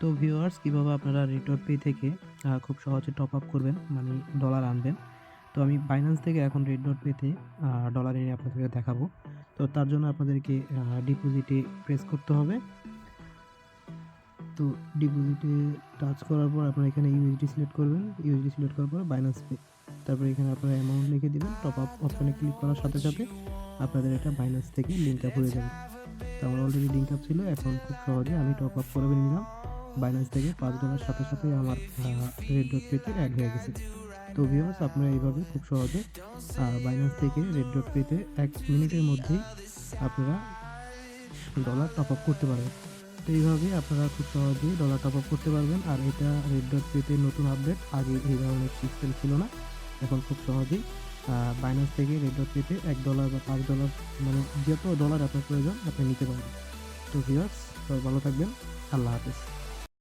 তো ভিউয়ার্স কিভাবে আপনারা রেড ডট পে থেকে খুব সহজে টপ আপ করবেন মানে ডলার আনবেন। তো আমি বাইন্যান্স থেকে এখন রেড ডট পেতে ডলার এনে আপনাদেরকে দেখাবো। তো তার জন্য আপনাদেরকে ডিপোজিটে প্রেস করতে হবে। তো ডিপোজিটে টাচ করার পর আপনারা এখানে ইউএসডি সিলেক্ট করবেন। ইউএসডি সিলেক্ট করার পর বাইন্যান্স পে। তারপরে এখানে আপনারা অ্যামাউন্ট লিখে দিবেন। টপ আপ অপশনে ক্লিক করার সাথে, সাথে আপনাদের এটা বাইন্যান্স থেকে লিঙ্ক আপ হয়ে যাবে। তো আমার অলরেডি লিঙ্ক আপ ছিল। এখন খুব সহজে আমি টপ আপ করে নিলাম। বাইন্যান্স থেকে $5 সাথে, সাথেই আমার রেড ডট পেতে এড হয়ে গেছে। তো ভিউয়ার্স আপনারা এইভাবে খুব সহজে বাইন্যান্স থেকে রেড ডট পেতে 1 মিনিটের মধ্যেই আপনারা ডলার টপ আপ করতে পারবেন। তো এইভাবে আপনারা খুব সহজেই ডলার টপ আপ করতে পারবেন। আর এটা রেড ডট পেতে নতুন আপডেট। আগে এই ধরনের সিস্টেম ছিল না। এখন খুব সহজেই বাইন্যান্স থেকে রেড ডট পেতে $1 বা $5 মানে যত ডলার আপনার প্রয়োজন আপনি নিতে পারবেন। তো ভিউয়ার্স সবাই ভালো থাকবেন। আল্লাহ হাফেজ।